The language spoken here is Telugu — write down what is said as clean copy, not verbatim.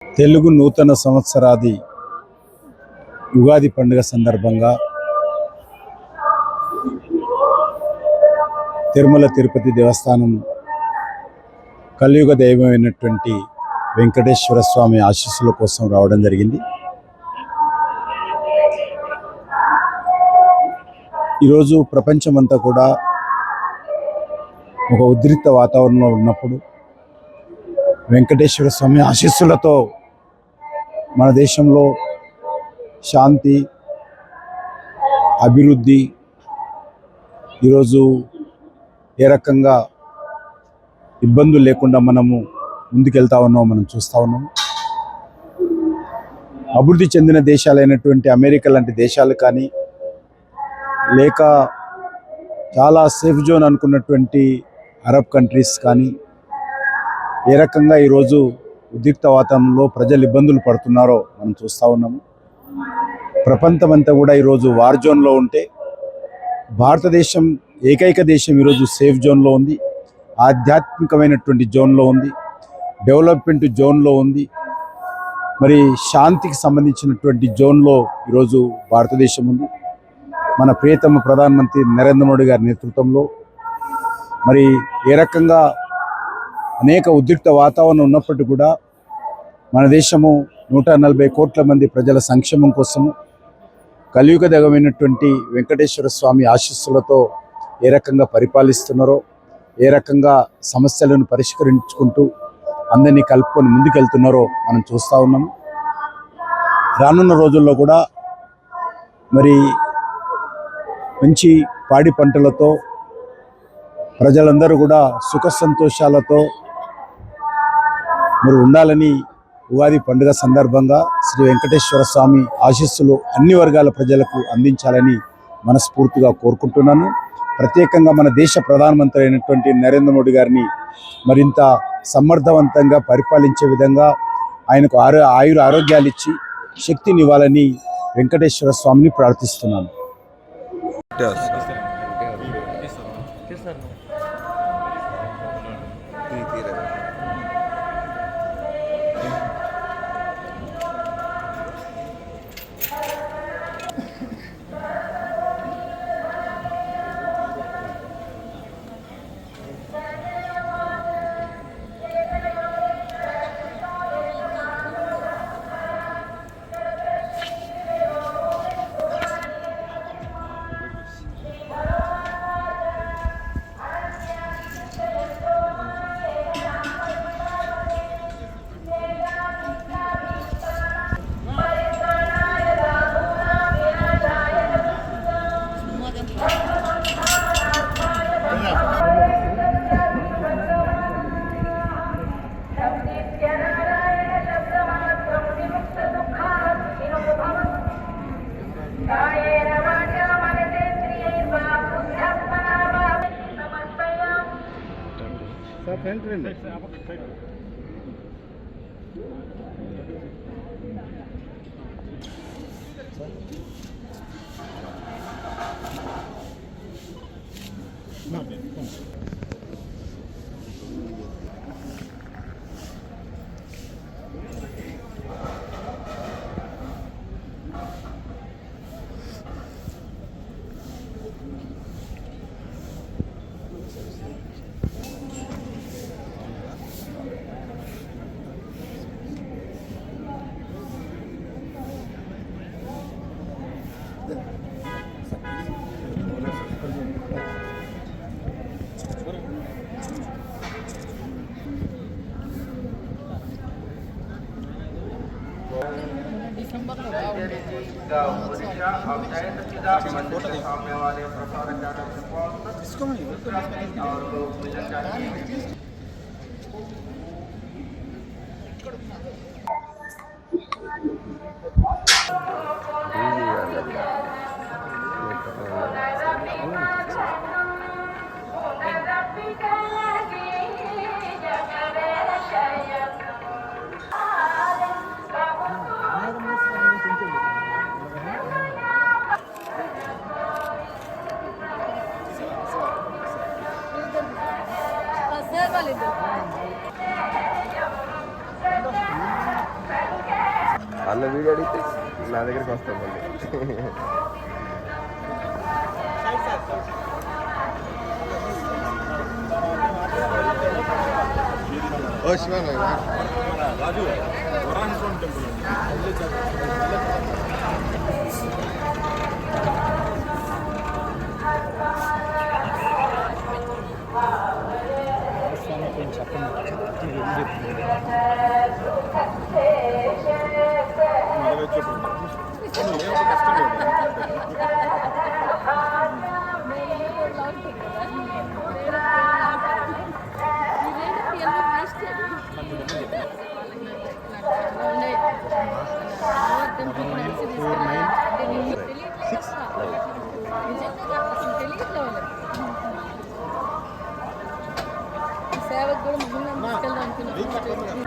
తెలుగు నూతన సంవత్సరాది ఉగాది పండుగ సందర్భంగా తిరుమల తిరుపతి దేవస్థానం కలియుగ దైవమైనటువంటి వెంకటేశ్వర స్వామి ఆశీస్సుల కోసం రావడం జరిగింది. ఈరోజు ప్రపంచమంతా కూడా ఒక ఉద్రిక్త వాతావరణంలో ఉన్నప్పుడు వెంకటేశ్వర స్వామి ఆశీస్సులతో మన దేశంలో శాంతి, అభివృద్ధి ఈరోజు ఏ రకంగా ఇబ్బందులు లేకుండా మనము ముందుకెళ్తా ఉన్నామో మనం చూస్తూ ఉన్నాము. అభివృద్ధి చెందిన దేశాలైనటువంటి అమెరికా లాంటి దేశాలు కానీ, లేక చాలా సేఫ్ జోన్ అనుకున్నటువంటి అరబ్ కంట్రీస్ కానీ ఏ రకంగా ఈరోజు ఉద్రిక్త వాతావరణంలో ప్రజలు ఇబ్బందులు పడుతున్నారో మనం చూస్తూ ఉన్నాము. ప్రపంచమంతా కూడా ఈరోజు వార్ జోన్లో ఉంటే భారతదేశం ఏకైక దేశం ఈరోజు సేఫ్ జోన్లో ఉంది, ఆధ్యాత్మికమైనటువంటి జోన్లో ఉంది, డెవలప్మెంట్ జోన్లో ఉంది, మరి శాంతికి సంబంధించినటువంటి జోన్లో ఈరోజు భారతదేశం ఉంది. మన ప్రియతమ ప్రధానమంత్రి నరేంద్ర మోడీ గారి నేతృత్వంలో మరి ఏ రకంగా అనేక ఉద్రిక్త వాతావరణం ఉన్నప్పటికీ కూడా మన దేశము 140 కోట్ల మంది ప్రజల సంక్షేమం కోసము కలియుగ దైవమైనటువంటి వెంకటేశ్వర స్వామి ఆశీస్సులతో ఏ రకంగా పరిపాలిస్తున్నారో, ఏ రకంగా సమస్యలను పరిష్కరించుకుంటూ అందరినీ కలుపుకొని ముందుకెళ్తున్నారో మనం చూస్తూ ఉన్నాము. రానున్న రోజుల్లో కూడా మరి మంచి పాడి పంటలతో ప్రజలందరూ కూడా సుఖ సంతోషాలతో మరి ఉండాలని ఉగాది పండుగ సందర్భంగా శ్రీ వెంకటేశ్వర స్వామి ఆశీస్సులు అన్ని వర్గాల ప్రజలకు అందించాలని మనస్ఫూర్తిగా కోరుకుంటున్నాను. ప్రత్యేకంగా మన దేశ ప్రధానమంత్రి అయినటువంటి నరేంద్ర మోడీ గారిని మరింత సమర్థవంతంగా పరిపాలించే విధంగా ఆయనకు ఆరోగ్యాలు ఇచ్చి శక్తినివ్వాలని వెంకటేశ్వర స్వామిని ప్రార్థిస్తున్నాను. सामने वाले प्रसारक వాళ్ళ వీడియో అడిగితే నా దగ్గరికి వస్తాం మళ్ళీ. ఓ శివన్ రాజు వరాహేశ్వరం టెంపుల్ సేవకు కూడా మహిళ తీసుకెళ్దాం అనుకున్నాం.